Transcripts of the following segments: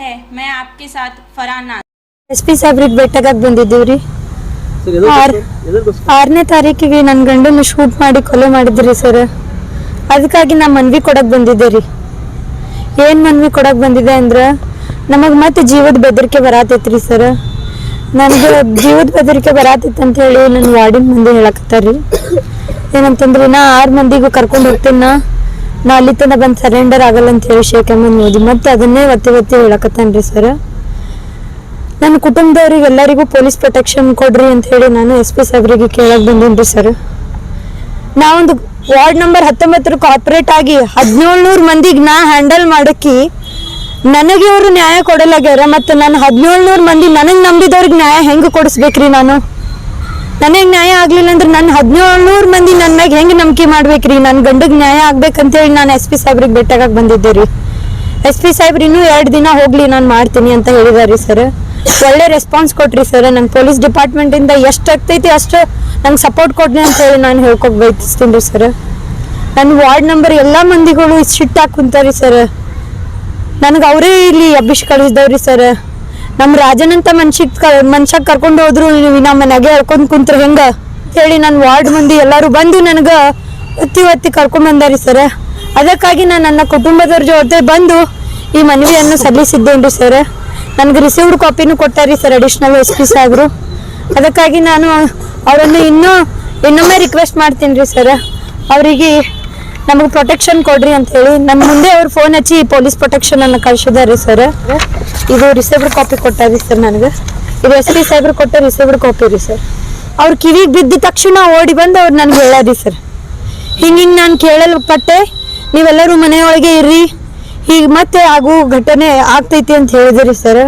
है मैं आपके साथ फरहान नाज SP ಸಾಬ್ರಿಗೆ ಭೇಟಿಯಾಗಕ್ಕೆ ಬಂದಿದ್ದೀವ್ರಿ. 6ನೇ ತಾರೀಕಿಗೆ ನನ್ನ ಗಂಡನ ಶೂಟ್ ಮಾಡಿ ಕೊಲೆ ಮಾಡಿದ್ರಿ ಸರ್. ಅದಕ್ಕಾಗಿ ನಾ ಮನವಿ ಕೊಡಕ್ಕೆ ಬಂದಿದ್ದೆ ರೀ. ಏನು ಮನವಿ ಕೊಡಕ್ಕೆ ಬಂದಿದೆ ಅಂದ್ರೆ ನಮಗೆ ಮತ್ತೆ ಜೀವದ ಬೆದರಿಕೆ ಬರಾತೈತ್ರಿ ಸರ್. ನನಗೆ ಜೀವದ ಬೆದರಿಕೆ ಬರಾತೈತೆ ಅಂತ ಹೇಳಿ ನನ್ನ ವಾರ್ಡಿನ ಮಂದಿ ಹೇಳಕತ್ತಾರ್ರಿ. ಏನಂತಂದ್ರೆ ನಾ 6 ಮಂದಿಗೂ ಕರ್ಕೊಂಡು ಹೋಗ್ತೀನಿ, ನಾ ಅಲ್ಲಿ ತನಕ ಬಂದು ಸರೆಂಡರ್ ಆಗಲ್ಲ ಅಂತ ಹೇಳಿ ಶೇಖ್ ಅಹಮದ್ ಮೋದಿ ಮತ್ತೆ ಅದನ್ನೇ ಒತ್ತಿ ಹೇಳಕತ್ತಾನ್ರಿ ಸರ್. ನನ್ನ ಕುಟುಂಬದವ್ರಿಗೆ ಎಲ್ಲರಿಗೂ ಪೊಲೀಸ್ ಪ್ರೊಟೆಕ್ಷನ್ ಕೊಡ್ರಿ ಅಂತ ಹೇಳಿ ನಾನು SP ಸಾಬ್ರಿಗೆ ಕೇಳಕ್ ಬಂದೀನಿ ಸರ್. ನಾವೊಂದು ವಾರ್ಡ್ ನಂಬರ್ 19 ಕಾರ್ಪೊರೇಟ್ ಆಗಿ 1700 ಮಂದಿಗೆ ನಾ ಹ್ಯಾಂಡಲ್ ಮಾಡಕ್ಕಿ ನನಗೆ ಅವರು ನ್ಯಾಯ ಕೊಡಲಾಗ್ಯಾರ. ಮತ್ತು ನಾನು 1700 ಮಂದಿ ನನಗೆ ನಂಬಿದವ್ರಿಗೆ ನ್ಯಾಯ ಹೆಂಗೆ ಕೊಡಿಸ್ಬೇಕ್ರಿ? ನನಗೆ ನ್ಯಾಯ ಆಗ್ಲಿಲ್ಲ ಅಂದ್ರೆ ನನ್ನ 1700 ಮಂದಿ ನನ್ನ ಮ್ಯಾಗ ಹೆಂಗೆ ನಂಬಿಕೆ ಮಾಡ್ಬೇಕ್ರಿ? ನನ್ನ ಗಂಡಗೆ ನ್ಯಾಯ ಆಗ್ಬೇಕಂತೇಳಿ ನಾನು SP ಸಾಬ್ರಿಗೆ ಭೇಟಿಯಾಗಕ್ಕೆ ಬಂದಿದ್ದೆ ರೀ. SP ಸಾಬ್ರು ಇನ್ನೂ 2 ದಿನ ಹೋಗ್ಲಿ ನಾನು ಮಾಡ್ತೀನಿ ಅಂತ ಹೇಳಿದಾರಿ ಸರ್. ಒಳ್ಳೆ ರೆಸ್ಪಾನ್ಸ್ ಕೊಟ್ರಿ ಸರ್. ನನ್ನ ಪೊಲೀಸ್ ಡಿಪಾರ್ಟ್ಮೆಂಟಿಂದ ಎಷ್ಟು ಆಗ್ತೈತಿ ಅಷ್ಟು ನಂಗೆ ಸಪೋರ್ಟ್ ಕೊಡ್ರಿ ಅಂತ ಹೇಳಿ ನಾನು ಹೇಳ್ಕೊಕ್ ಬಯಸ್ತೀನಿ ರೀ ಸರ್. ನನ್ನ ವಾರ್ಡ್ ನಂಬರ್ ಎಲ್ಲ ಮಂದಿಗಳು ಸಿಟ್ಟಾಗಿ ಕುಂತಾರಿ ಸರ್. ನನಗೆ ಅವರೇ ಇಲ್ಲಿ ಅಭಿಷ್ ಕಳಿಸ್ದವ್ರಿ ಸರ್. ನಮ್ಮ ರಾಜನಂತ ಮನುಷ್ಯ ಕರ್ಕೊಂಡು ಹೋದ್ರು ನಮ್ಮ ಮನೆಗೆ ಹೇಳ್ಕೊಂಡು ಕುಂತ್ರು ಹೆಂಗ ಹೇಳಿ ನನ್ನ ವಾರ್ಡ್ ಮಂದಿ ಎಲ್ಲರೂ ಬಂದು ನನಗೆ ಒತ್ತಿ ಕರ್ಕೊಂಡ್ ಬಂದಾರಿ ಸರ್. ಅದಕ್ಕಾಗಿ ನಾನು ನನ್ನ ಕುಟುಂಬದವ್ರ ಜೊತೆ ಬಂದು ಈ ಮನವಿಯನ್ನು ಸಲ್ಲಿಸಿದ್ದೇನ್ರಿ ಸರ್. ನನಗೆ ರಿಸೀವ್ಡ್ ಕಾಪಿನೂ ಕೊಟ್ಟಾರಿ ಸರ್ ಅಡಿಷನಲ್ SP ಸಾಬ್ರು. ಅದಕ್ಕಾಗಿ ನಾನು ಅವರನ್ನು ಇನ್ನೊಮ್ಮೆ ರಿಕ್ವೆಸ್ಟ್ ಮಾಡ್ತೀನಿ ರೀ ಸರ್, ಅವರಿಗೆ ನಮಗೆ ಪ್ರೊಟೆಕ್ಷನ್ ಕೊಡ್ರಿ ಅಂತ ಹೇಳಿ. ನನ್ನ ಮುಂದೆ ಅವ್ರು ಫೋನ್ ಹಚ್ಚಿ ಪೊಲೀಸ್ ಪ್ರೊಟೆಕ್ಷನ್ ಅನ್ನು ಕಳ್ಸಿದಾರೆ ಸರ್. ಇದು ರಿಸೀವ್ಡ್ ಕಾಪಿ ಕೊಟ್ಟಾರಿ ಸರ್ ನನಗೆ. ಇದು SP ಸಾಬ್ರು ಕೊಟ್ಟ ರಿಸೀವ್ಡ್ ಕಾಪಿ ರೀ ಸರ್. ಅವ್ರ ಕಿವಿಗೆ ಬಿದ್ದ ತಕ್ಷಣ ಓಡಿ ಬಂದು ಅವ್ರು ನನಗೆ ಹೇಳಾರಿ ಸರ್, ಹಿಂಗೆ ನಾನು ಕೇಳಲ್ಪಟ್ಟೆ, ನೀವೆಲ್ಲರೂ ಮನೆಯೊಳಗೆ ಇರ್ರಿ, ಈಗ ಮತ್ತೆ ಆಗು ಘಟನೆ ಆಗ್ತೈತಿ ಅಂತ ಹೇಳಿದ್ರಿ ಸರ್.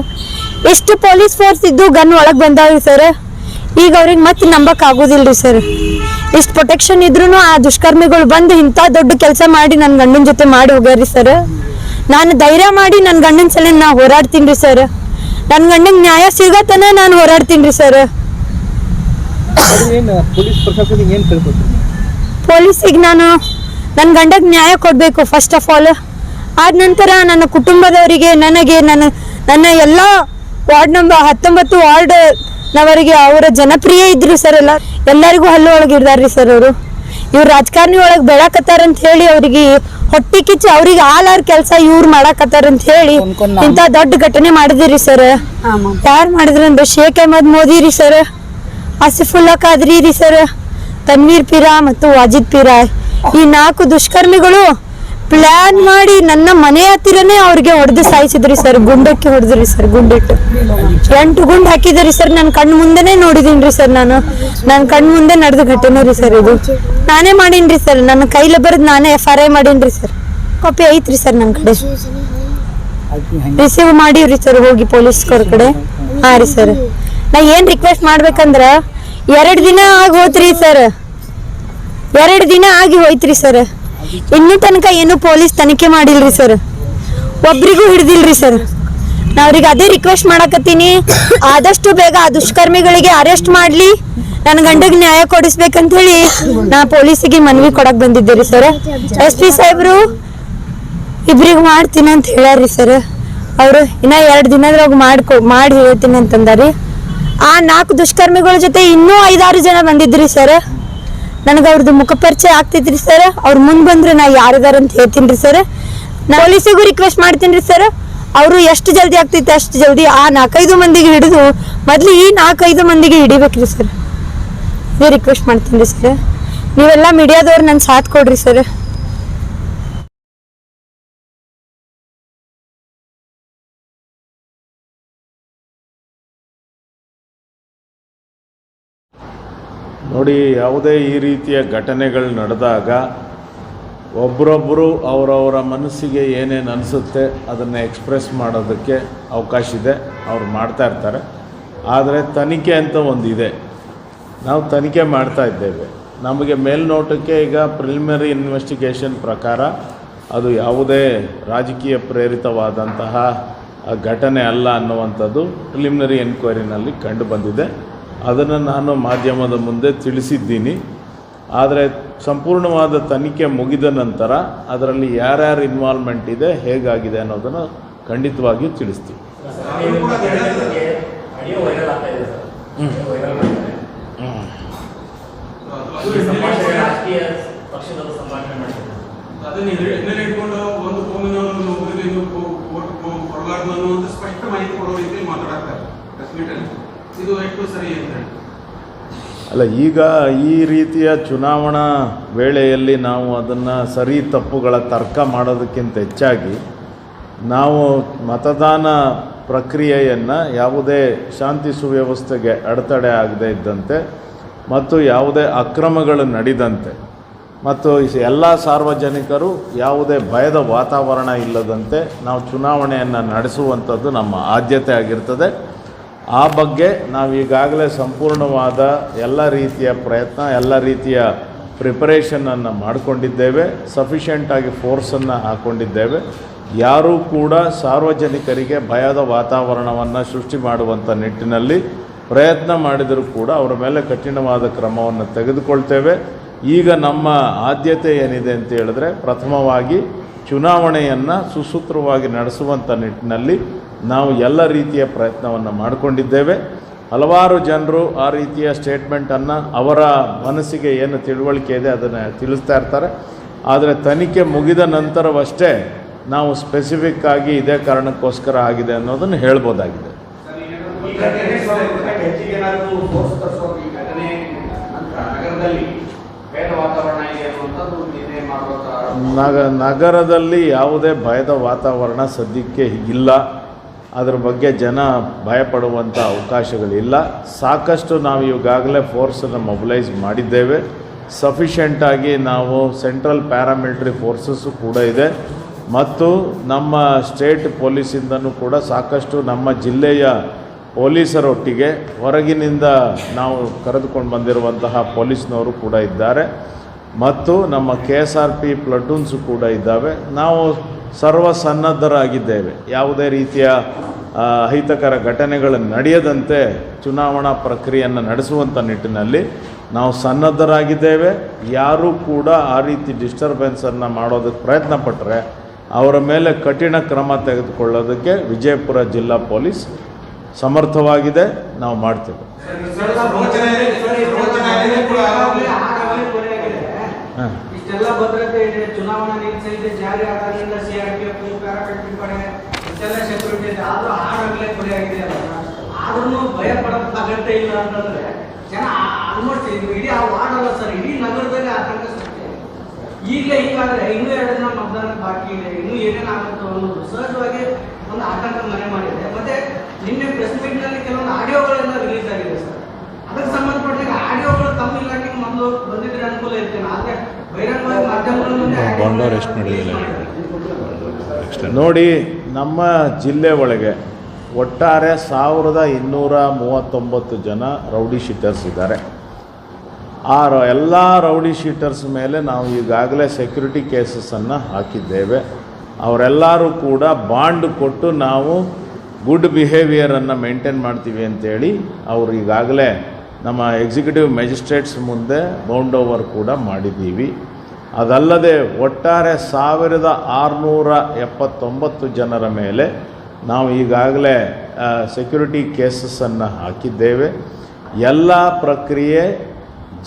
ಎಷ್ಟು ಪೊಲೀಸ್ ಫೋರ್ಸ್ ಇದ್ದು ಗನ್ ಒಳಗೆ ಬಂದಾವ್ರಿ ಸರ್. ಈಗ ಅವ್ರಿಗೆ ಮತ್ತೆ ನಂಬಕ್ ಆಗೋದಿಲ್ರಿ ಸರ್. ಇಷ್ಟು ಪ್ರೊಟೆಕ್ಷನ್ ಇದ್ರು ಆ ದುಷ್ಕರ್ಮಿಗಳು ಬಂದು ಇಂಥ ದೊಡ್ಡ ಕೆಲಸ ಮಾಡಿ ನನ್ನ ಗಂಡನ ಜೊತೆ ಮಾಡಿ ಹೋಗ್ಯಾರಿ ಸರ್. ನಾನು ಧೈರ್ಯ ಮಾಡಿ ನನ್ನ ಗಂಡನ ಸಲ ನಾ ಹೋರಾಡ್ತೀನಿ ರೀ ಸರ್. ನನ್ನ ಗಂಡಂಗೆ ನ್ಯಾಯ ಸಿಗತನ ನಾನು ಹೋರಾಡ್ತೀನಿ ರೀ ಸರ್. ಪೊಲೀಸಿಗೆ ನಾನು ನನ್ನ ಗಂಡಗೆ ನ್ಯಾಯ ಕೊಡಬೇಕು ಫಸ್ಟ್ ಆಫ್ ಆಲ್. ಆದ ನಂತರ ನನ್ನ ಕುಟುಂಬದವರಿಗೆ ನನ್ನ ಎಲ್ಲ ವಾರ್ಡ್ ನಂಬರ್ 19 ವಾರ್ಡ್ ನವರಿಗೆ ಅವರ ಜನಪ್ರಿಯ ಇದ್ರು ಸರ್. ಎಲ್ಲರಿಗೂ ಹಲ್ಲು ಒಳಗೆ ಇರ್ದಾರ್ರಿ ಸರ್. ಇವ್ರು ರಾಜಕಾರಣಿ ಒಳಗೆ ಬೆಳಕತ್ತಾರಂತ ಹೇಳಿ ಅವ್ರಿಗೆ ಹೊಟ್ಟಿ ಕಿಚ್ಚಿ ಅವ್ರಿಗೆ ಆಲಾರ್ ಕೆಲಸ ಇವ್ರು ಮಾಡಾಕತ್ತಾರಂತ ಹೇಳಿ ಇಂಥ ದೊಡ್ಡ ಘಟನೆ ಮಾಡಿದಿರಿ ಸರ್. ಯಾರು ಮಾಡಿದ್ರಂದ್ರೆ ಶೇಖ್ ಅಹಮದ್ ಮೋದಿ ರೀ ಸರ್, ಆಸಿಫುಲ್ಲಾ ಖಾದ್ರಿ ರೀ ಸರ್, ತನ್ವೀರ್ ಪೀರಾ ಮತ್ತು ವಾಜಿದ್ ಪೀರಾ. ಈ 4 ದುಷ್ಕರ್ಮಿಗಳು ಪ್ಲಾನ್ ಮಾಡಿ ನನ್ನ ಮನೆ ಹತ್ತಿರನೇ ಅವ್ರಿಗೆ ಹೊಡೆದು ಸಾಯಿಸಿದ್ರಿ ಸರ್. ಗುಂಡಕ್ಕೆ ಹೊಡೆದ್ರಿ ಸರ್. ಗುಂಡಿಟ್ಟು 8 ಗುಂಡು ಹಾಕಿದ್ರಿ ಸರ್. ನನ್ನ ಕಣ್ಣು ಮುಂದೆನೆ ನೋಡಿದೀನಿ ರೀ ಸರ್. ನನ್ನ ಕಣ್ಣು ಮುಂದೆ ನಡೆದ ಘಟನೆ ರೀ ಸರ್. ಇದು ನಾನೇ ಮಾಡೀನ್ರಿ ಸರ್. ನನ್ನ ಕೈಲಿ ಬರೆದು ನಾನೇ FRI ಮಾಡೀನ್ರಿ ಸರ್. ಕಾಪಿ ಐತ್ರಿ ಸರ್ ನನ್ನ ಕಡೆ. ರಿಸೀವ್ ಮಾಡಿವ್ರಿ ಸರ್ ಹೋಗಿ ಪೊಲೀಸ್ನವ್ರ ಕಡೆ. ಹಾ ರೀ ಸರ್. ನಾ ಏನ್ ರಿಕ್ವೆಸ್ಟ್ ಮಾಡ್ಬೇಕಂದ್ರ 2 ದಿನ ಆಗಿ ಹೋತ್ರಿ ಸರ್. 2 ದಿನ ಆಗಿ ಹೋಯ್ತ್ರಿ ಸರ್. ಇನ್ನೂ ತನಕ ಏನು ಪೊಲೀಸ್ ತನಿಖೆ ಮಾಡಿಲ್ರಿ ಸರ್. ಒಬ್ರಿಗೂ ಹಿಡ್ದಿಲ್ರಿ ಸರ್. ನಾ ಅವ್ರಿಗೆ ಅದೇ ರಿಕ್ವೆಸ್ಟ್ ಮಾಡಕತ್ತೀನಿ, ಆದಷ್ಟು ಬೇಗ ಆ ದುಷ್ಕರ್ಮಿಗಳಿಗೆ ಅರೆಸ್ಟ್ ಮಾಡ್ಲಿ, ನನ್ನ ಗಂಡಗೆ ನ್ಯಾಯ ಕೊಡಿಸ್ಬೇಕಂತ ಹೇಳಿ ನಾ ಪೊಲೀಸಿಗೆ ಮನವಿ ಕೊಡಕ್ ಬಂದಿದ್ದೇರಿ ಸರ್. SP ಸಾಹೇಬ್ರು ಇಬ್ರಿಗೂ ಮಾಡ್ತೀನಿ ಅಂತ ಹೇಳ್ಯಾರಿ ಸರ್. ಅವರು ಇನ್ನ 2 ದಿನದ್ರಾಗ ಮಾಡಿ ಹೇಳ್ತೀನಿ ಅಂತಂದಾರಿ. ಆ 4 ದುಷ್ಕರ್ಮಿಗಳ ಜೊತೆ ಇನ್ನೂ 5-6 ಜನ ಬಂದಿದ್ರಿ ಸರ್. ನನಗೆ ಅವ್ರದ್ದು ಮುಖ ಪರಿಚಯ ಆಗ್ತೈತ್ರಿ ಸರ್. ಅವ್ರು ಮುಂದೆ ಬಂದ್ರೆ ನಾ ಯಾರಿದಾರ ಅಂತ ಹೇಳ್ತೀನಿ ಸರ್. ನಾ ಪೊಲೀಸಿಗೂ ರಿಕ್ವೆಸ್ಟ್ ಮಾಡ್ತೀನಿ ರೀ ಸರ್. ಅವರು ಎಷ್ಟು ಜಲ್ದಿ ಆಗ್ತೈತೆ ಅಷ್ಟು ಜಲ್ದಿ ಆ 4-5 ಮಂದಿಗೆ ಹಿಡಿದು ಮೊದ್ಲು ಈ 4-5 ಮಂದಿಗೆ ಹಿಡಿಬೇಕ್ರಿ ಸರ್. ಇದೇ ರಿಕ್ವೆಸ್ಟ್ ಮಾಡ್ತೀನಿ ರೀ ಸರ್. ನೀವೆಲ್ಲ ಮೀಡಿಯಾದವ್ರು ನನ್ನ ಸಾಥ್ ಕೊಡ್ರಿ ಸರ್. ನೋಡಿ, ಯಾವುದೇ ಈ ರೀತಿಯ ಘಟನೆಗಳು ನಡೆದಾಗ ಒಬ್ಬರೊಬ್ಬರು ಅವರವರ ಮನಸ್ಸಿಗೆ ಏನೇನು ಅನಿಸುತ್ತೆ ಅದನ್ನು ಎಕ್ಸ್ಪ್ರೆಸ್ ಮಾಡೋದಕ್ಕೆ ಅವಕಾಶ ಇದೆ, ಅವ್ರು ಮಾಡ್ತಾ ಇರ್ತಾರೆ. ಆದರೆ ತನಿಖೆ ಅಂತ ಒಂದಿದೆ, ನಾವು ತನಿಖೆ ಮಾಡ್ತಾ ಇದ್ದೇವೆ. ನಮಗೆ ಮೇಲ್ನೋಟಕ್ಕೆ ಈಗ ಪ್ರಿಲಿಮಿನರಿ ಇನ್ವೆಸ್ಟಿಗೇಷನ್ ಪ್ರಕಾರ ಅದು ಯಾವುದೇ ರಾಜಕೀಯ ಪ್ರೇರಿತವಾದಂತಹ ಘಟನೆ ಅಲ್ಲ ಅನ್ನುವಂಥದ್ದು ಪ್ರಿಲಿಮಿನರಿ ಎನ್ಕ್ವೈರಿನಲ್ಲಿ ಕಂಡು ಬಂದಿದೆ. ಅದನ್ನು ನಾನು ಮಾಧ್ಯಮದ ಮುಂದೆ ತಿಳಿಸಿದ್ದೀನಿ. ಆದರೆ ಸಂಪೂರ್ಣವಾದ ತನಿಖೆ ಮುಗಿದ ನಂತರ ಅದರಲ್ಲಿ ಯಾರ್ಯಾರು ಇನ್ವಾಲ್ವ್ಮೆಂಟ್ ಇದೆ, ಹೇಗಾಗಿದೆ ಅನ್ನೋದನ್ನು ಖಂಡಿತವಾಗಿಯೂ ತಿಳಿಸ್ತೀವಿ. ಸ್ಪಷ್ಟ ಮಾಹಿತಿ ಕೊಡೋ ರೀತಿಯಲ್ಲಿ ಮಾತಾಡ್ತಾರೆ ಪ್ರೆಸ್ ಮೀಟಲ್ಲಿ. ಇದು ಎಷ್ಟು ಸರಿ ಅಂತ ಅಲ್ಲ, ಈಗ ಈ ರೀತಿಯ ಚುನಾವಣಾ ವೇಳೆಯಲ್ಲಿ ನಾವು ಅದನ್ನು ಸರಿ ತಪ್ಪುಗಳ ತರ್ಕ ಮಾಡೋದಕ್ಕಿಂತ ಹೆಚ್ಚಾಗಿ ನಾವು ಮತದಾನ ಪ್ರಕ್ರಿಯೆಯನ್ನು ಯಾವುದೇ ಶಾಂತಿ ಸುವ್ಯವಸ್ಥೆಗೆ ಅಡೆತಡೆ ಆಗದೇ ಇದ್ದಂತೆ ಮತ್ತು ಯಾವುದೇ ಅಕ್ರಮಗಳು ನಡೆದಂತೆ ಮತ್ತು ಎಲ್ಲ ಸಾರ್ವಜನಿಕರು ಯಾವುದೇ ಭಯದ ವಾತಾವರಣ ಇಲ್ಲದಂತೆ ನಾವು ಚುನಾವಣೆಯನ್ನು ನಡೆಸುವಂಥದ್ದು ನಮ್ಮ ಆದ್ಯತೆ ಆಗಿರ್ತದೆ. ಆ ಬಗ್ಗೆ ನಾವು ಈಗಾಗಲೇ ಸಂಪೂರ್ಣವಾದ ಎಲ್ಲ ರೀತಿಯ ಪ್ರಯತ್ನ, ಎಲ್ಲ ರೀತಿಯ ಪ್ರಿಪರೇಷನನ್ನು ಮಾಡಿಕೊಂಡಿದ್ದೇವೆ. ಸಫಿಷಿಯೆಂಟಾಗಿ ಫೋರ್ಸನ್ನು ಹಾಕ್ಕೊಂಡಿದ್ದೇವೆ. ಯಾರೂ ಕೂಡ ಸಾರ್ವಜನಿಕರಿಗೆ ಭಯದ ವಾತಾವರಣವನ್ನು ಸೃಷ್ಟಿ ಮಾಡುವಂಥ ನಿಟ್ಟಿನಲ್ಲಿ ಪ್ರಯತ್ನ ಮಾಡಿದರೂ ಕೂಡ ಅವರ ಮೇಲೆ ಕಠಿಣವಾದ ಕ್ರಮವನ್ನು ತೆಗೆದುಕೊಳ್ತೇವೆ. ಈಗ ನಮ್ಮ ಆದ್ಯತೆ ಏನಿದೆ ಅಂತ ಹೇಳಿದ್ರೆ, ಪ್ರಥಮವಾಗಿ ಚುನಾವಣೆಯನ್ನು ಸುಸೂತ್ರವಾಗಿ ನಡೆಸುವಂಥ ನಿಟ್ಟಿನಲ್ಲಿ ನಾವು ಎಲ್ಲ ರೀತಿಯ ಪ್ರಯತ್ನವನ್ನು ಮಾಡಿಕೊಂಡಿದ್ದೇವೆ. ಹಲವಾರು ಜನರು ಆ ರೀತಿಯ ಸ್ಟೇಟ್ಮೆಂಟನ್ನು ಅವರ ಮನಸ್ಸಿಗೆ ಏನು ತಿಳುವಳಿಕೆ ಇದೆ ಅದನ್ನು ತಿಳಿಸ್ತಾ ಇರ್ತಾರೆ. ಆದರೆ ತನಿಖೆ ಮುಗಿದ ನಂತರವಷ್ಟೇ ನಾವು ಸ್ಪೆಸಿಫಿಕ್ ಆಗಿ ಇದೇ ಕಾರಣಕ್ಕೋಸ್ಕರ ಆಗಿದೆ ಅನ್ನೋದನ್ನು ಹೇಳ್ಬೋದಾಗಿದೆ. ನಗರದಲ್ಲಿ ಯಾವುದೇ ಭಯದ ವಾತಾವರಣ ಸದ್ಯಕ್ಕೆ ಇಲ್ಲ. ಅದರ ಬಗ್ಗೆ ಜನ ಭಯಪಡುವಂಥ ಅವಕಾಶಗಳಿಲ್ಲ. ಸಾಕಷ್ಟು ನಾವು ಈಗಾಗಲೇ ಫೋರ್ಸನ್ನು ಮೊಬಿಲೈಸ್ ಮಾಡಿದ್ದೇವೆ. ಸಫಿಷಿಯೆಂಟಾಗಿ ನಾವು ಸೆಂಟ್ರಲ್ ಪ್ಯಾರಾಮಿಲಿಟರಿ ಫೋರ್ಸಸ್ಸು ಕೂಡ ಇದೆ ಮತ್ತು ನಮ್ಮ ಸ್ಟೇಟ್ ಪೊಲೀಸಿಂದನೂ ಕೂಡ ಸಾಕಷ್ಟು ನಮ್ಮ ಜಿಲ್ಲೆಯ ಪೊಲೀಸರೊಟ್ಟಿಗೆ ಹೊರಗಿನಿಂದ ನಾವು ಕರೆದುಕೊಂಡು ಬಂದಿರುವಂತಹ ಪೊಲೀಸ್ನವರು ಕೂಡ ಇದ್ದಾರೆ ಮತ್ತು ನಮ್ಮ KSRP ಪ್ಲಟೂನ್ಸು ಕೂಡ ಇದ್ದಾವೆ. ನಾವು ಸರ್ವಸನ್ನದ್ಧರಾಗಿದ್ದೇವೆ. ಯಾವುದೇ ರೀತಿಯ ಅಹಿತಕರ ಘಟನೆಗಳು ನಡೆಯದಂತೆ ಚುನಾವಣಾ ಪ್ರಕ್ರಿಯೆಯನ್ನು ನಡೆಸುವಂಥ ನಿಟ್ಟಿನಲ್ಲಿ ನಾವು ಸನ್ನದ್ಧರಾಗಿದ್ದೇವೆ. ಯಾರೂ ಕೂಡ ಆ ರೀತಿ ಡಿಸ್ಟರ್ಬೆನ್ಸನ್ನು ಮಾಡೋದಕ್ಕೆ ಪ್ರಯತ್ನ ಪಟ್ಟರೆ ಅವರ ಮೇಲೆ ಕಠಿಣ ಕ್ರಮ ತೆಗೆದುಕೊಳ್ಳೋದಕ್ಕೆ ವಿಜಯಪುರ ಜಿಲ್ಲಾ ಪೊಲೀಸ್ ಸಮರ್ಥವಾಗಿದೆ. ನಾವು ಮಾಡ್ತೇವೆ. ಇಷ್ಟೆಲ್ಲ ಭದ್ರತೆ ಇದೆ, ಚುನಾವಣಾ ನೀತಿ ಸಂಹಿತೆ ಜಾರಿ ಆದಾಗಿಂದ CRPF ಪ್ಯಾರಾಮಿಲಿಟರಿ ಪಡೆ ಇಷ್ಟೆಲ್ಲ ಸೆಕ್ಯೂರಿಟಿ ಇದೆ, ಆದ್ರೂ ಆಡಾಗಲೇ ಕೊಲೆ ಆಗಿದೆ ಅಲ್ಲ. ಆದ್ರೂ ಭಯ ಪಡೋದು ಅಗತ್ಯ ಇಲ್ಲ ಅಂತಂದ್ರೆ ಜನ ಆಲ್ಮೋಸ್ಟ್ ಇಡೀ ಆ ವಾರ್ಡ್ ಅಲ್ಲ ಸರ್, ಇಡೀ ನಗರದಲ್ಲಿ ಆತಂಕ ಸೃಷ್ಟಿ. ಈಗಲೇ ಹಿಂಗಾದ್ರೆ ಇನ್ನೂ 2 ದಿನ ಮತದಾನ ಬಾಕಿ ಇದೆ, ಇನ್ನೂ ಏನೇನಾಗುತ್ತೋ ಅನ್ನೋದು ಸಹಜವಾಗಿ ಒಂದು ಆತಂಕ ಮನೆ ಮಾಡಿದೆ. ಮತ್ತೆ ನಿನ್ನೆ ಪ್ರೆಸ್ ಮೀಟ್ ನಲ್ಲಿ ಕೆಲವೊಂದು ಆಡಿಯೋಗಳೆಲ್ಲ ರಿಲೀಸ್ ಆಗಿದೆ ಸರ್. ಅದಕ್ಕೆ ಸಂಬಂಧಪಟ್ಟ ಆಡಿಯೋಗಳು ತಮ್ಮ ಇಲಾಖೆಗೆ ಮೊದಲು ಬಂದಿದ್ರೆ ಅನುಕೂಲ ಇರ್ತೇನೆ. ಆದ್ರೆ ಬಹಿರಂಗವಾಗಿ ಮಾಧ್ಯಮಗಳ ನೋಡಿ, ನಮ್ಮ ಜಿಲ್ಲೆ ಒಳಗೆ ಒಟ್ಟಾರೆ 1239 ಜನ ರೌಡಿ ಶೀಟರ್ಸ್ ಇದ್ದಾರೆ. ಆ ಎಲ್ಲ ರೌಡಿ ಶೀಟರ್ಸ್ ಮೇಲೆ ನಾವು ಈಗಾಗಲೇ ಸೆಕ್ಯೂರಿಟಿ ಕೇಸಸನ್ನು ಹಾಕಿದ್ದೇವೆ. ಅವರೆಲ್ಲರೂ ಕೂಡ ಬಾಂಡ್ ಕೊಟ್ಟು ನಾವು ಗುಡ್ ಬಿಹೇವಿಯರನ್ನು ಮೇಂಟೈನ್ ಮಾಡ್ತೀವಿ ಅಂತೇಳಿ ಅವರು ಈಗಾಗಲೇ ನಮ್ಮ ಎಕ್ಸಿಕ್ಯೂಟಿವ್ ಮ್ಯಾಜಿಸ್ಟ್ರೇಟ್ಸ್ ಮುಂದೆ ಬೌಂಡ್ ಓವರ್ ಕೂಡ ಮಾಡಿದ್ದೀವಿ. ಅದಲ್ಲದೆ ಒಟ್ಟಾರೆ 1679 ಜನರ ಮೇಲೆ ನಾವು ಈಗಾಗಲೇ ಸೆಕ್ಯೂರಿಟಿ ಕೇಸಸನ್ನು ಹಾಕಿದ್ದೇವೆ. ಎಲ್ಲ ಪ್ರಕ್ರಿಯೆ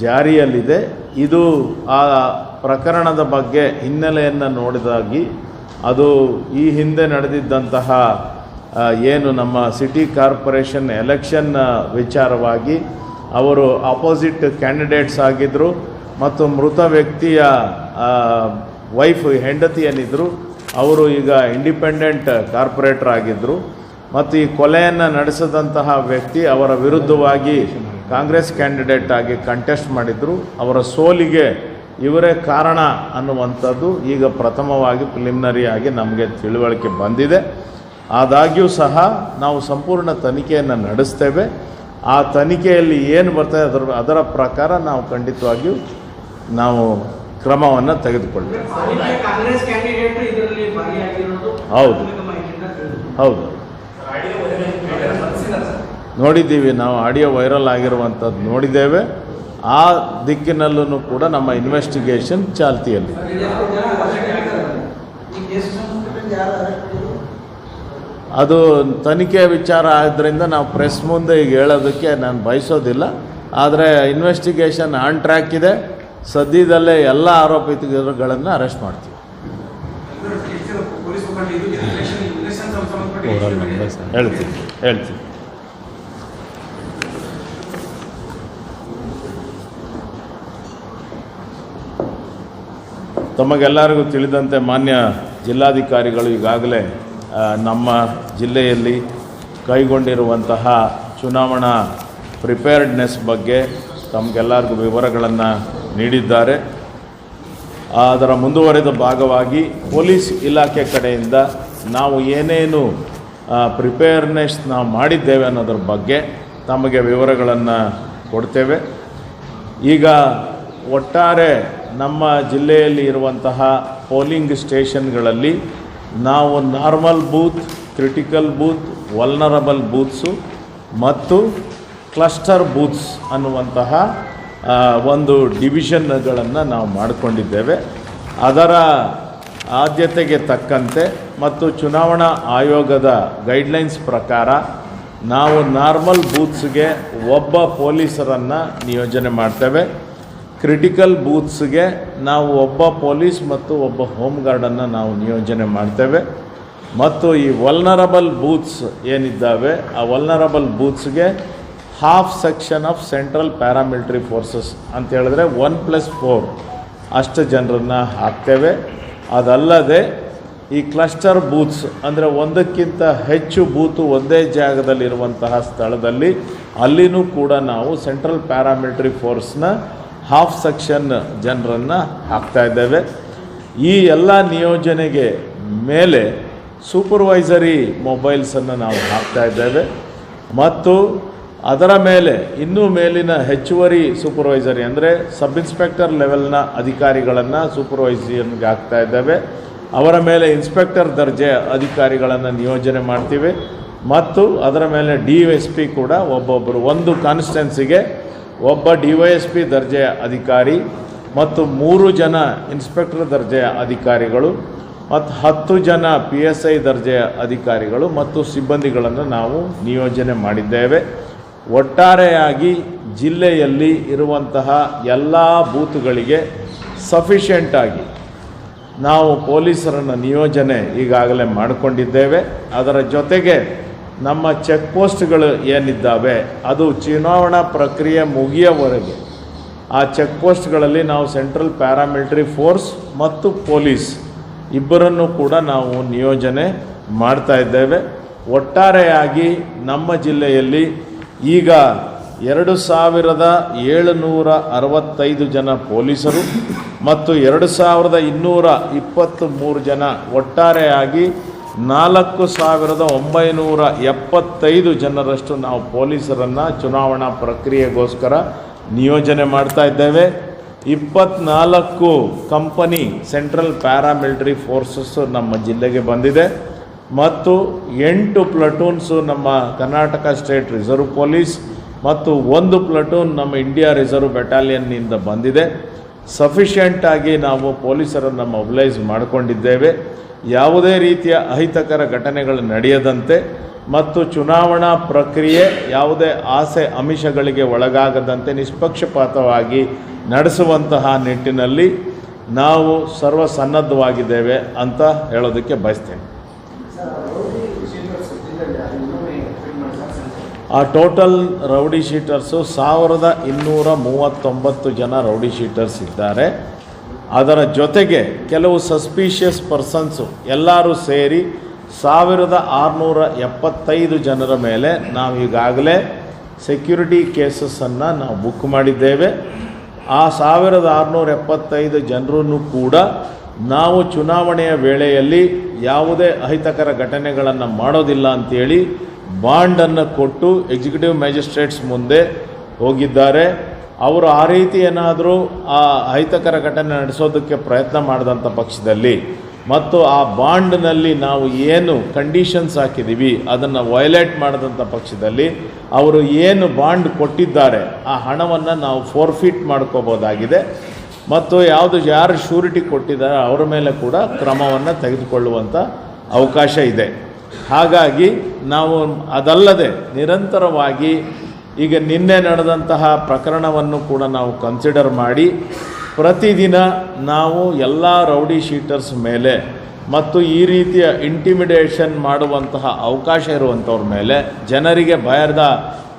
ಜಾರಿಯಲ್ಲಿದೆ. ಇದು ಆ ಪ್ರಕರಣದ ಬಗ್ಗೆ ಹಿನ್ನೆಲೆಯನ್ನು ನೋಡಿದಾಗಿ ಅದು ಈ ಹಿಂದೆ ನಡೆದಿದ್ದಂತಹ ಏನು ನಮ್ಮ ಸಿಟಿ ಕಾರ್ಪೊರೇಷನ್ ಎಲೆಕ್ಷನ್ ವಿಚಾರವಾಗಿ ಅವರು ಅಪೋಸಿಟ್ ಕ್ಯಾಂಡಿಡೇಟ್ಸ್ ಆಗಿದ್ದರು ಮತ್ತು ಮೃತ ವ್ಯಕ್ತಿಯ ವೈಫ್ ಹೆಂಡತಿ ಏನಿದ್ರು ಅವರು ಈಗ ಇಂಡಿಪೆಂಡೆಂಟ್ ಕಾರ್ಪೊರೇಟರ್ ಆಗಿದ್ದರು ಮತ್ತು ಈ ಕೊಲೆಯನ್ನು ನಡೆಸಿದಂತಹ ವ್ಯಕ್ತಿ ಅವರ ವಿರುದ್ಧವಾಗಿ ಕಾಂಗ್ರೆಸ್ ಕ್ಯಾಂಡಿಡೇಟ್ ಆಗಿ ಕಂಟೆಸ್ಟ್ ಮಾಡಿದರು. ಅವರ ಸೋಲಿಗೆ ಇವರೇ ಕಾರಣ ಅನ್ನುವಂಥದ್ದು ಈಗ ಪ್ರಥಮವಾಗಿ ಪ್ರಿಲಿಮಿನರಿ ಆಗಿ ನಮಗೆ ತಿಳುವಳಿಕೆ ಬಂದಿದೆ. ಆದಾಗ್ಯೂ ಸಹ ನಾವು ಸಂಪೂರ್ಣ ತನಿಖೆಯನ್ನು ನಡೆಸ್ತೇವೆ. ಆ ತನಿಖೆಯಲ್ಲಿ ಏನು ಬರ್ತದೆ ಅದರ ಪ್ರಕಾರ ನಾವು ಖಂಡಿತವಾಗಿಯೂ ನಾವು ಕ್ರಮವನ್ನು ತೆಗೆದುಕೊಳ್ತೇವೆ. ಹೌದು ಹೌದು ನೋಡಿದ್ದೀವಿ, ನಾವು ಆಡಿಯೋ ವೈರಲ್ ಆಗಿರುವಂಥದ್ದು ನೋಡಿದ್ದೇವೆ. ಆ ದಿಕ್ಕಿನಲ್ಲೂ ಕೂಡ ನಮ್ಮ ಇನ್ವೆಸ್ಟಿಗೇಷನ್ ಚಾಲ್ತಿಯಲ್ಲಿ ಅದು ತನಿಖೆ ವಿಚಾರ ಆದ್ದರಿಂದ ನಾವು ಪ್ರೆಸ್ ಮುಂದೆ ಈಗ ಹೇಳೋದಕ್ಕೆ ನಾನು ಬಯಸೋದಿಲ್ಲ. ಆದರೆ ಇನ್ವೆಸ್ಟಿಗೇಷನ್ ಆನ್ ಟ್ರ್ಯಾಕ್ ಇದೆ. ಸದ್ಯದಲ್ಲೇ ಎಲ್ಲ ಆರೋಪಿತಗಳನ್ನು ಅರೆಸ್ಟ್ ಮಾಡ್ತೀವಿ. ಪೊಲೀಸ್ ಮುಖಂಡರು ಇದು ಎಲೆಕ್ಷನ್ ಸಂಬಂಧಪಟ್ಟ ಹೇಳ್ತೀನಿ. ತಮಗೆಲ್ಲರಿಗೂ ತಿಳಿದಂತೆ ಮಾನ್ಯ ಜಿಲ್ಲಾಧಿಕಾರಿಗಳು ಈಗಾಗಲೇ ನಮ್ಮ ಜಿಲ್ಲೆಯಲ್ಲಿ ಕೈಗೊಂಡಿರುವಂತಹ ಚುನಾವಣಾ ಪ್ರಿಪೇರ್ಡ್ನೆಸ್ ಬಗ್ಗೆ ತಮಗೆಲ್ಲರಿಗೂ ವಿವರಗಳನ್ನು ನೀಡಿದ್ದಾರೆ. ಅದರ ಮುಂದುವರೆದ ಭಾಗವಾಗಿ ಪೊಲೀಸ್ ಇಲಾಖೆ ಕಡೆಯಿಂದ ನಾವು ಏನೇನು ಪ್ರಿಪೇರ್ನೆಸ್ ನಾವು ಮಾಡಿದ್ದೇವೆ ಅನ್ನೋದ್ರ ಬಗ್ಗೆ ತಮಗೆ ವಿವರಗಳನ್ನು ಕೊಡ್ತೇವೆ. ಈಗ ಒಟ್ಟಾರೆ ನಮ್ಮ ಜಿಲ್ಲೆಯಲ್ಲಿ ಇರುವಂತಹ ಪೋಲಿಂಗ್ ಸ್ಟೇಷನ್ಗಳಲ್ಲಿ ನಾವು normal booth, critical booth, vulnerable booths ಮತ್ತು ಕ್ಲಸ್ಟರ್ ಬೂತ್ಸ್ ಅನ್ನುವಂತಹ ಒಂದು ಡಿವಿಷನ್ಗಳನ್ನು ನಾವು ಮಾಡಿಕೊಂಡಿದ್ದೇವೆ. ಅದರ ಆದ್ಯತೆಗೆ ತಕ್ಕಂತೆ ಮತ್ತು ಚುನಾವಣಾ ಆಯೋಗದ ಗೈಡ್ಲೈನ್ಸ್ ಪ್ರಕಾರ ನಾವು ನಾರ್ಮಲ್ ಬೂತ್ಸ್ಗೆ ಒಬ್ಬ ಪೊಲೀಸರನ್ನು ನಿಯೋಜನೆ ಮಾಡ್ತೇವೆ. ಕ್ರಿಟಿಕಲ್ ಬೂತ್ಸ್ಗೆ ನಾವು ಒಬ್ಬ ಪೊಲೀಸ್ ಮತ್ತು ಒಬ್ಬ ಹೋಮ್ ಗಾರ್ಡನ್ನು ನಾವು ನಿಯೋಜನೆ ಮಾಡ್ತೇವೆ. ಮತ್ತು ಈ ವಲ್ನರಬಲ್ ಬೂತ್ಸ್ ಏನಿದ್ದಾವೆ ಆ ವಲ್ನರಬಲ್ ಬೂತ್ಸ್ಗೆ half section of central paramilitary forces ಅಂತ ಹೇಳಿದ್ರೆ 1+4 ಅಷ್ಟು ಜನರನ್ನು ಹಾಕ್ತೇವೆ. ಅದಲ್ಲದೆ ಈ ಕ್ಲಸ್ಟರ್ ಬೂತ್ಸ್ ಅಂದರೆ ಒಂದಕ್ಕಿಂತ ಹೆಚ್ಚು ಬೂತು ಒಂದೇ ಜಾಗದಲ್ಲಿರುವಂತಹ ಸ್ಥಳದಲ್ಲಿ ಅಲ್ಲಿನೂ ಕೂಡ ನಾವು ಸೆಂಟ್ರಲ್ ಪ್ಯಾರಾಮಿಲಿಟರಿ ಫೋರ್ಸ್ನ ಹಾಫ್ ಸೆಕ್ಷನ್ ಜನರನ್ನು ಹಾಕ್ತಾಯಿದ್ದೇವೆ. ಈ ಎಲ್ಲ ನಿಯೋಜನೆಗೆ ಮೇಲೆ ಸೂಪರ್ವೈಸರಿ ಮೊಬೈಲ್ಸನ್ನು ನಾವು ಹಾಕ್ತಾಯಿದ್ದೇವೆ ಮತ್ತು ಅದರ ಮೇಲೆ ಇನ್ನೂ ಮೇಲಿನ ಹೆಚ್ಚುವರಿ ಸೂಪರ್ವೈಸರಿ ಅಂದರೆ ಸಬ್ ಇನ್ಸ್ಪೆಕ್ಟರ್ ಲೆವೆಲ್ನ ಅಧಿಕಾರಿಗಳನ್ನು ಸೂಪರ್ವೈಸರ್ಗೆ ಹಾಕ್ತಾಯಿದ್ದೇವೆ. ಅವರ ಮೇಲೆ ಇನ್ಸ್ಪೆಕ್ಟರ್ ದರ್ಜೆ ಅಧಿಕಾರಿಗಳನ್ನು ನಿಯೋಜನೆ ಮಾಡ್ತೀವಿ ಮತ್ತು ಅದರ ಮೇಲೆ DSP ಕೂಡ ಒಬ್ಬೊಬ್ಬರು, ಒಂದು ಕಾನ್ಸ್ಟಿಟ್ಯುನ್ಸಿಗೆ ಒಬ್ಬ DYSP ದರ್ಜೆಯ ಅಧಿಕಾರಿ ಮತ್ತು 3 ಜನ ಇನ್ಸ್ಪೆಕ್ಟರ್ ದರ್ಜೆಯ ಅಧಿಕಾರಿಗಳು ಮತ್ತು 10 ಜನ PSI ದರ್ಜೆಯ ಅಧಿಕಾರಿಗಳು ಮತ್ತು ಸಿಬ್ಬಂದಿಗಳನ್ನು ನಾವು ನಿಯೋಜನೆ ಮಾಡಿದ್ದೇವೆ. ಒಟ್ಟಾರೆಯಾಗಿ ಜಿಲ್ಲೆಯಲ್ಲಿ ಇರುವಂತಹ ಎಲ್ಲ ಬೂತ್ಗಳಿಗೆ ಸಫಿಷಿಯೆಂಟಾಗಿ ನಾವು ಪೊಲೀಸರನ್ನು ನಿಯೋಜನೆ ಈಗಾಗಲೇ ಮಾಡಿಕೊಂಡಿದ್ದೇವೆ. ಅದರ ಜೊತೆಗೆ ನಮ್ಮ ಚೆಕ್ ಪೋಸ್ಟ್ಗಳು ಏನಿದ್ದಾವೆ ಅದು ಚುನಾವಣಾ ಪ್ರಕ್ರಿಯೆ ಮುಗಿಯುವವರೆಗೆ ಆ ಚೆಕ್ ಪೋಸ್ಟ್ಗಳಲ್ಲಿ ನಾವು ಸೆಂಟ್ರಲ್ ಪ್ಯಾರಾಮಿಲಿಟರಿ ಫೋರ್ಸ್ ಮತ್ತು ಪೊಲೀಸ್ ಇಬ್ಬರನ್ನು ಕೂಡ ನಾವು ನಿಯೋಜನೆ ಮಾಡ್ತಾ ಇದ್ದೇವೆ. ಒಟ್ಟಾರೆಯಾಗಿ ನಮ್ಮ ಜಿಲ್ಲೆಯಲ್ಲಿ ಈಗ 2765 ಜನ ಪೊಲೀಸರು ಮತ್ತು 2223 ಜನ, ಒಟ್ಟಾರೆಯಾಗಿ 4975 ಜನರಷ್ಟು ನಾವು ಪೊಲೀಸರನ್ನು ಚುನಾವಣಾ ಪ್ರಕ್ರಿಯೆಗೋಸ್ಕರ ನಿಯೋಜನೆ ಮಾಡ್ತಾ ಇದ್ದೇವೆ. 24 ಕಂಪನಿ ಸೆಂಟ್ರಲ್ ಪ್ಯಾರಾಮಿಲಿಟರಿ ಫೋರ್ಸಸ್ಸು ನಮ್ಮ ಜಿಲ್ಲೆಗೆ ಬಂದಿದೆ ಮತ್ತು 8 ಪ್ಲಟೂನ್ಸು ನಮ್ಮ ಕರ್ನಾಟಕ ಸ್ಟೇಟ್ ರಿಸರ್ವ್ ಪೊಲೀಸ್ ಮತ್ತು 1 ಪ್ಲಟೂನ್ ನಮ್ಮ ಇಂಡಿಯಾ ರಿಸರ್ವ್ ಬೆಟಾಲಿಯನ್ನಿಂದ ಬಂದಿದೆ. ಸಫಿಷಿಯೆಂಟಾಗಿ ನಾವು ಪೊಲೀಸರನ್ನು ಮೊಬಿಲೈಸ್ ಮಾಡಿಕೊಂಡಿದ್ದೇವೆ. ಯಾವುದೇ ರೀತಿಯ ಅಹಿತಕರ ಘಟನೆಗಳು ನಡೆಯದಂತೆ ಮತ್ತು ಚುನಾವಣಾ ಪ್ರಕ್ರಿಯೆ ಯಾವುದೇ ಆಸೆ ಆಮಿಷಗಳಿಗೆ ಒಳಗಾಗದಂತೆ ನಿಷ್ಪಕ್ಷಪಾತವಾಗಿ ನಡೆಸುವಂತಹ ನಿಟ್ಟಿನಲ್ಲಿ ನಾವು ಸರ್ವಸನ್ನದ್ಧವಾಗಿದ್ದೇವೆ ಅಂತ ಹೇಳೋದಕ್ಕೆ ಬಯಸ್ತೇನೆ. ಆ ಟೋಟಲ್ ರೌಡಿ ಶೀಟರ್ಸು 1239 ಜನ ರೌಡಿ ಶೀಟರ್ಸ್ ಇದ್ದಾರೆ. ಅದರ ಜೊತೆಗೆ ಕೆಲವು ಸಸ್ಪೀಷಿಯಸ್ ಪರ್ಸನ್ಸು ಎಲ್ಲರೂ ಸೇರಿ 1675 ಜನರ ಮೇಲೆ ನಾವು ಈಗಾಗಲೇ ಸೆಕ್ಯೂರಿಟಿ ಕೇಸಸ್ಸನ್ನು ನಾವು ಬುಕ್ ಮಾಡಿದ್ದೇವೆ. ಆ 1675 ಜನರನ್ನು ಕೂಡ ನಾವು ಚುನಾವಣೆಯ ವೇಳೆಯಲ್ಲಿ ಯಾವುದೇ ಅಹಿತಕರ ಘಟನೆಗಳನ್ನು ಮಾಡೋದಿಲ್ಲ ಅಂಥೇಳಿ ಬಾಂಡನ್ನು ಕೊಟ್ಟು ಎಕ್ಸಿಕ್ಯೂಟಿವ್ ಮ್ಯಾಜಿಸ್ಟ್ರೇಟ್ಸ್ ಮುಂದೆ ಹೋಗಿದ್ದಾರೆ. ಅವರು ಆ ರೀತಿ ಏನಾದರೂ ಆ ಅಹಿತಕರ ಘಟನೆ ನಡೆಸೋದಕ್ಕೆ ಪ್ರಯತ್ನ ಮಾಡಿದಂಥ ಪಕ್ಷದಲ್ಲಿ ಮತ್ತು ಆ ಬಾಂಡ್ನಲ್ಲಿ ನಾವು ಏನು ಕಂಡೀಷನ್ಸ್ ಹಾಕಿದ್ದೀವಿ ಅದನ್ನು ವಯೋಲೇಟ್ ಮಾಡಿದಂಥ ಪಕ್ಷದಲ್ಲಿ ಅವರು ಏನು ಬಾಂಡ್ ಕೊಟ್ಟಿದ್ದಾರೆ ಆ ಹಣವನ್ನು ನಾವು ಫೋರ್ಫಿಟ್ ಮಾಡ್ಕೋಬೋದಾಗಿದೆ ಮತ್ತು ಯಾರು ಶ್ಯೂರಿಟಿ ಕೊಟ್ಟಿದ್ದಾರೆ ಅವರ ಮೇಲೆ ಕೂಡ ಕ್ರಮವನ್ನು ತೆಗೆದುಕೊಳ್ಳುವಂಥ ಅವಕಾಶ ಇದೆ. ಹಾಗಾಗಿ ನಾವು ಅದಲ್ಲದೆ ನಿರಂತರವಾಗಿ ಈಗ ನಿನ್ನೆ ನಡೆದಂತಹ ಪ್ರಕರಣವನ್ನು ಕೂಡ ನಾವು ಕನ್ಸಿಡರ್ ಮಾಡಿ ಪ್ರತಿದಿನ ನಾವು ಎಲ್ಲ ರೌಡಿ ಶೀಟರ್ಸ್ ಮೇಲೆ ಮತ್ತು ಈ ರೀತಿಯ ಇಂಟಿಮಿಡೇಷನ್ ಮಾಡುವಂತಹ ಅವಕಾಶ ಇರುವಂಥವ್ರ ಮೇಲೆ, ಜನರಿಗೆ ಭಯದ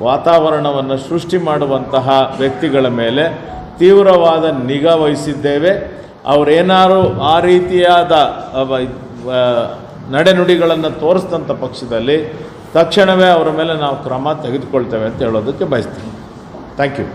ವಾತಾವರಣವನ್ನು ಸೃಷ್ಟಿ ಮಾಡುವಂತಹ ವ್ಯಕ್ತಿಗಳ ಮೇಲೆ ತೀವ್ರವಾದ ನಿಗಾ ವಹಿಸಿದ್ದೇವೆ. ಅವರೇನಾರು ಆ ರೀತಿಯಾದ ನಡೆನುಡಿಗಳನ್ನು ತೋರಿಸಿದಂಥ ಪಕ್ಷದಲ್ಲಿ ತಕ್ಷಣವೇ ಅವರ ಮೇಲೆ ನಾವು ಕ್ರಮ ತೆಗೆದುಕೊಳ್ತೇವೆ ಅಂತ ಹೇಳೋದಕ್ಕೆ ಬಯಸ್ತೀನಿ. Thank you.